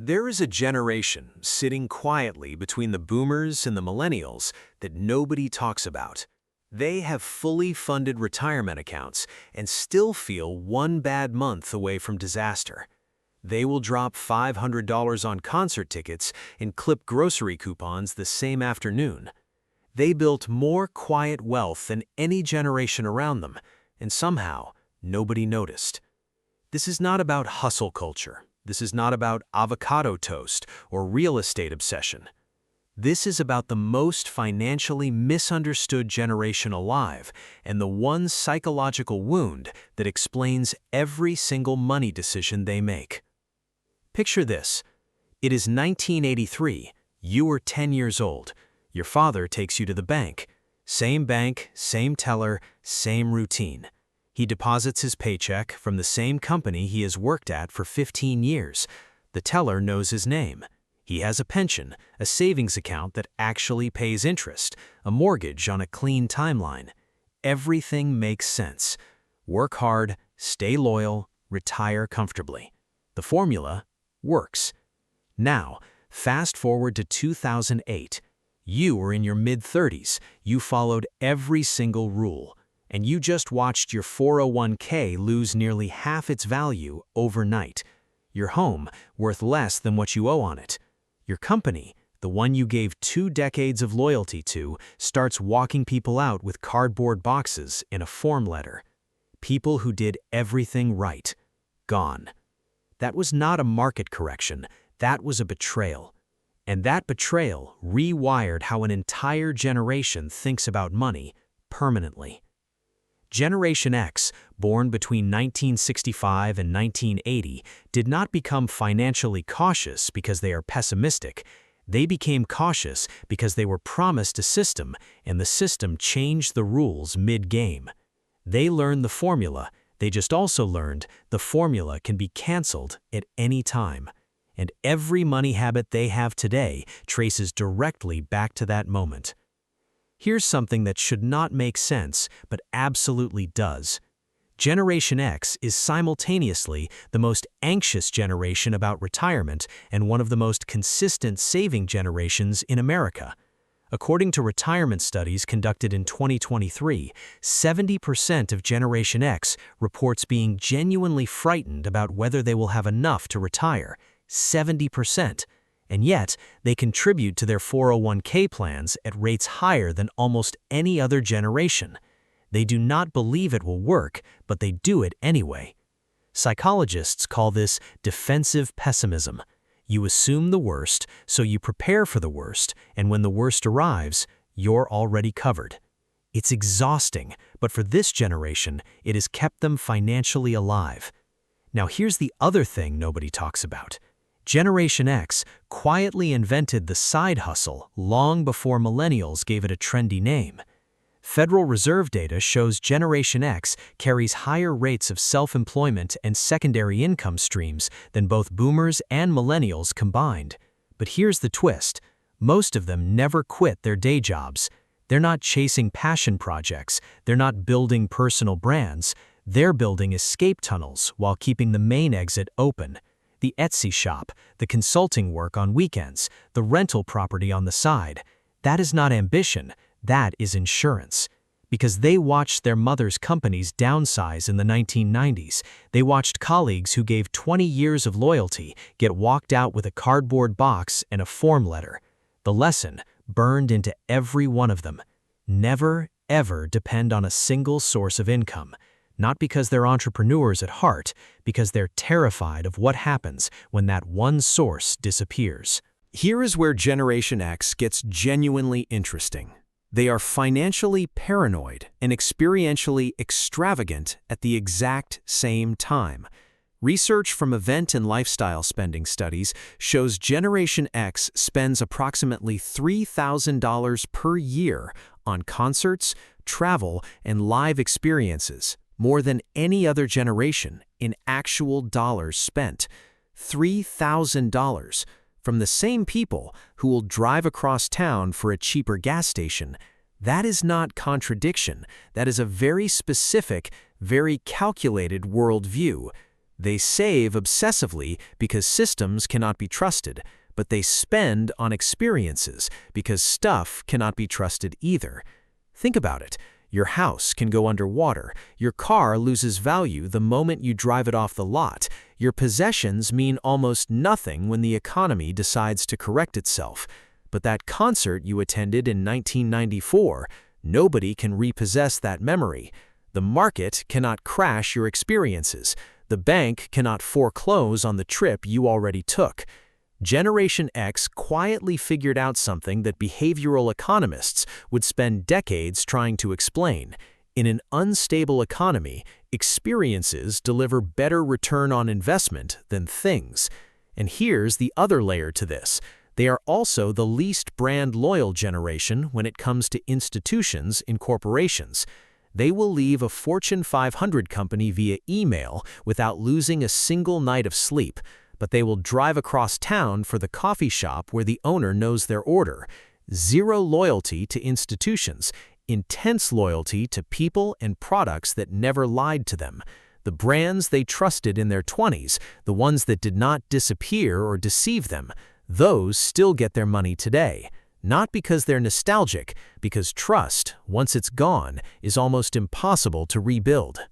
There is a generation sitting quietly between the boomers and the millennials that nobody talks about. They have fully funded retirement accounts and still feel one bad month away from disaster. They will drop $500 on concert tickets and clip grocery coupons the same afternoon. They built more quiet wealth than any generation around them, and somehow nobody noticed. This is not about hustle culture. This is not about avocado toast or real estate obsession. This is about the most financially misunderstood generation alive and the one psychological wound that explains every single money decision they make. Picture this. It is 1983. You are 10 years old. Your father takes you to the bank. Same teller, same routine. He deposits his paycheck from the same company he has worked at for 15 years. The teller knows his name. He has a pension, a savings account that actually pays interest, a mortgage on a clean timeline. Everything makes sense. Work hard, stay loyal, retire comfortably. The formula works. Now, fast forward to 2008. You were in your mid-30s. You followed every single rule. And you just watched your 401k lose nearly half its value overnight. Your home worth less than what you owe on it. Your company, the one you gave 2 decades of loyalty to, starts walking people out with cardboard boxes in a form letter. People who did everything right. Gone. That was not a market correction. That was a betrayal. And that betrayal rewired how an entire generation thinks about money permanently. Generation X, born between 1965 and 1980, did not become financially cautious because they are pessimistic. They became cautious because they were promised a system, and the system changed the rules mid-game. They learned the formula. They just also learned the formula can be canceled at any time. And every money habit they have today traces directly back to that moment. Here's something that should not make sense, but absolutely does. Generation X is simultaneously the most anxious generation about retirement and one of the most consistent saving generations in America. According to retirement studies conducted in 2023, 70% of Generation X reports being genuinely frightened about whether they will have enough to retire. 70%. And yet, they contribute to their 401k plans at rates higher than almost any other generation. They do not believe it will work, but they do it anyway. Psychologists call this defensive pessimism. You assume the worst, so you prepare for the worst, and when the worst arrives, you're already covered. It's exhausting, but for this generation, it has kept them financially alive. Now here's the other thing nobody talks about. Generation X quietly invented the side hustle long before millennials gave it a trendy name. Federal Reserve data shows Generation X carries higher rates of self-employment and secondary income streams than both boomers and millennials combined. But here's the twist. Most of them never quit their day jobs. They're not chasing passion projects. They're not building personal brands. They're building escape tunnels while keeping the main exit open. The Etsy shop, the consulting work on weekends, the rental property on the side. That is not ambition, that is insurance. Because they watched their mother's companies downsize in the 1990s. They watched colleagues who gave 20 years of loyalty get walked out with a cardboard box and a form letter. The lesson burned into every one of them. Never, ever depend on a single source of income. Not because they're entrepreneurs at heart, because they're terrified of what happens when that one source disappears. Here is where Generation X gets genuinely interesting. They are financially paranoid and experientially extravagant at the exact same time. Research from event and lifestyle spending studies shows Generation X spends approximately $3,000 per year on concerts, travel, and live experiences. More than any other generation in actual dollars spent. $3,000 from the same people who will drive across town for a cheaper gas station. That is not contradiction. That is a very specific, very calculated worldview. They save obsessively because systems cannot be trusted, but they spend on experiences because stuff cannot be trusted either. Think about it. Your house can go underwater. Your car loses value the moment you drive it off the lot. Your possessions mean almost nothing when the economy decides to correct itself. But that concert you attended in 1994, nobody can repossess that memory. The market cannot crash your experiences. The bank cannot foreclose on the trip you already took. Generation X quietly figured out something that behavioral economists would spend decades trying to explain. In an unstable economy, experiences deliver better return on investment than things. And here's the other layer to this. They are also the least brand loyal generation when it comes to institutions in corporations. They will leave a Fortune 500 company via email without losing a single night of sleep, but they will drive across town for the coffee shop where the owner knows their order. Zero loyalty to institutions, intense loyalty to people and products that never lied to them. The brands they trusted in their 20s, the ones that did not disappear or deceive them, those still get their money today. Not because they're nostalgic, because trust, once it's gone, is almost impossible to rebuild.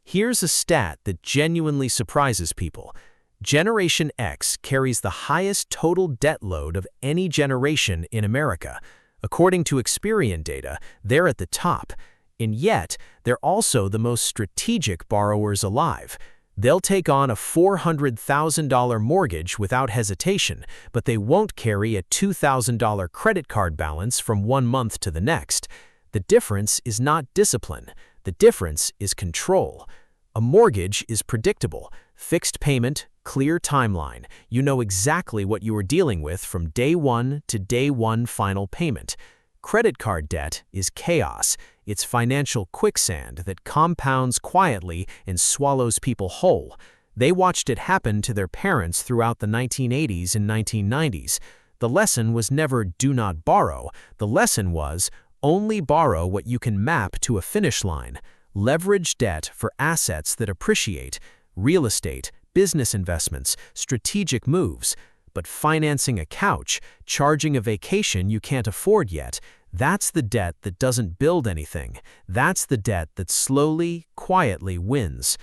Here's a stat that genuinely surprises people. Generation X carries the highest total debt load of any generation in America. According to Experian data, they're at the top. And yet, they're also the most strategic borrowers alive. They'll take on a $400,000 mortgage without hesitation, but they won't carry a $2,000 credit card balance from one month to the next. The difference is not discipline. The difference is control. A mortgage is predictable, fixed payment, clear timeline. You know exactly what you are dealing with from day one to day one final payment. Credit card debt is chaos. It's financial quicksand that compounds quietly and swallows people whole. They watched it happen to their parents throughout the 1980s and 1990s. The lesson was never do not borrow. The lesson was only borrow what you can map to a finish line. Leverage debt for assets that appreciate, real estate, business investments, strategic moves. But financing a couch, charging a vacation you can't afford yet, that's the debt that doesn't build anything. That's the debt that slowly, quietly wins.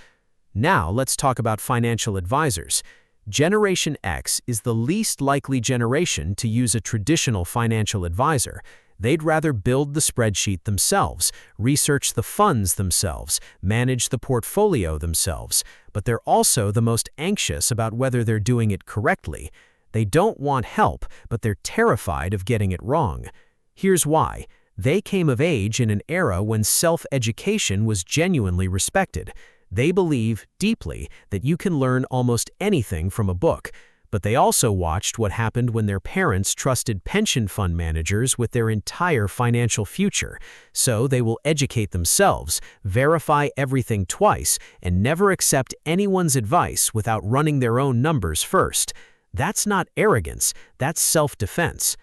Now let's talk about financial advisors. Generation X is the least likely generation to use a traditional financial advisor. They'd rather build the spreadsheet themselves, research the funds themselves, manage the portfolio themselves. But they're also the most anxious about whether they're doing it correctly. They don't want help, but they're terrified of getting it wrong. Here's why. They came of age in an era when self-education was genuinely respected. They believe deeply that you can learn almost anything from a book. But they also watched what happened when their parents trusted pension fund managers with their entire financial future. So they will educate themselves, verify everything twice, and never accept anyone's advice without running their own numbers first. That's not arrogance, that's self-defense.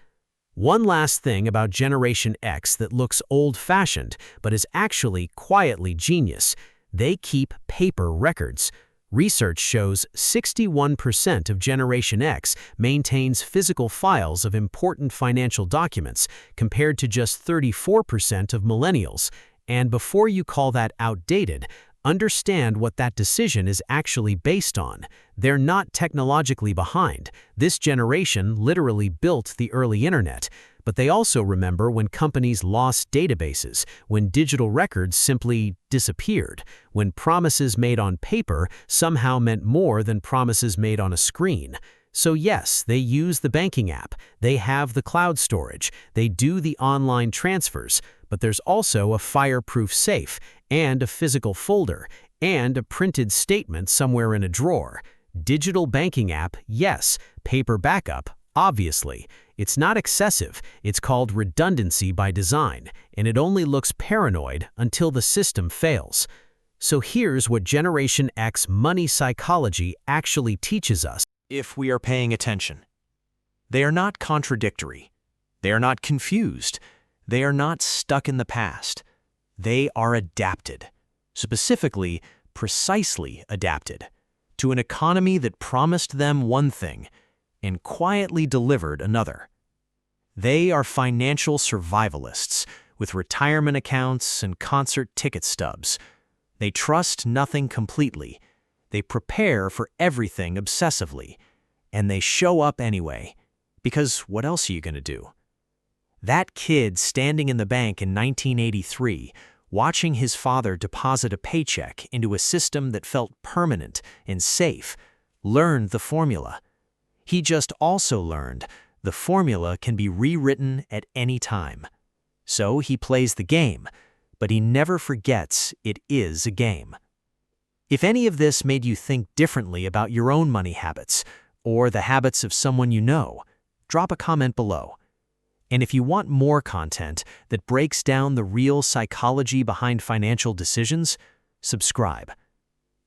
One last thing about Generation X that looks old-fashioned, but is actually quietly genius. They keep paper records. Research shows 61% of Generation X maintains physical files of important financial documents, compared to just 34% of millennials. And before you call that outdated, understand what that decision is actually based on. They're not technologically behind. This generation literally built the early internet. But they also remember when companies lost databases, when digital records simply disappeared, when promises made on paper somehow meant more than promises made on a screen. So yes, they use the banking app, they have the cloud storage, they do the online transfers, but there's also a fireproof safe, and a physical folder, and a printed statement somewhere in a drawer. Digital banking app, yes. Paper backup, obviously. It's not excessive, it's called redundancy by design, and it only looks paranoid until the system fails. So here's what Generation X money psychology actually teaches us if we are paying attention. They are not contradictory. They are not confused. They are not stuck in the past. They are adapted. Specifically, precisely adapted. to an economy that promised them one thing and quietly delivered another. They are financial survivalists with retirement accounts and concert ticket stubs. They trust nothing completely. They prepare for everything obsessively. And they show up anyway, because what else are you going to do? That kid standing in the bank in 1983, watching his father deposit a paycheck into a system that felt permanent and safe, learned the formula. He just also learned the formula can be rewritten at any time. So he plays the game, but he never forgets it is a game. If any of this made you think differently about your own money habits, or the habits of someone you know, drop a comment below. And if you want more content that breaks down the real psychology behind financial decisions, subscribe.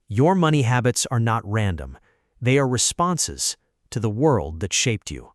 Your money habits are not random. They are responses to the world that shaped you.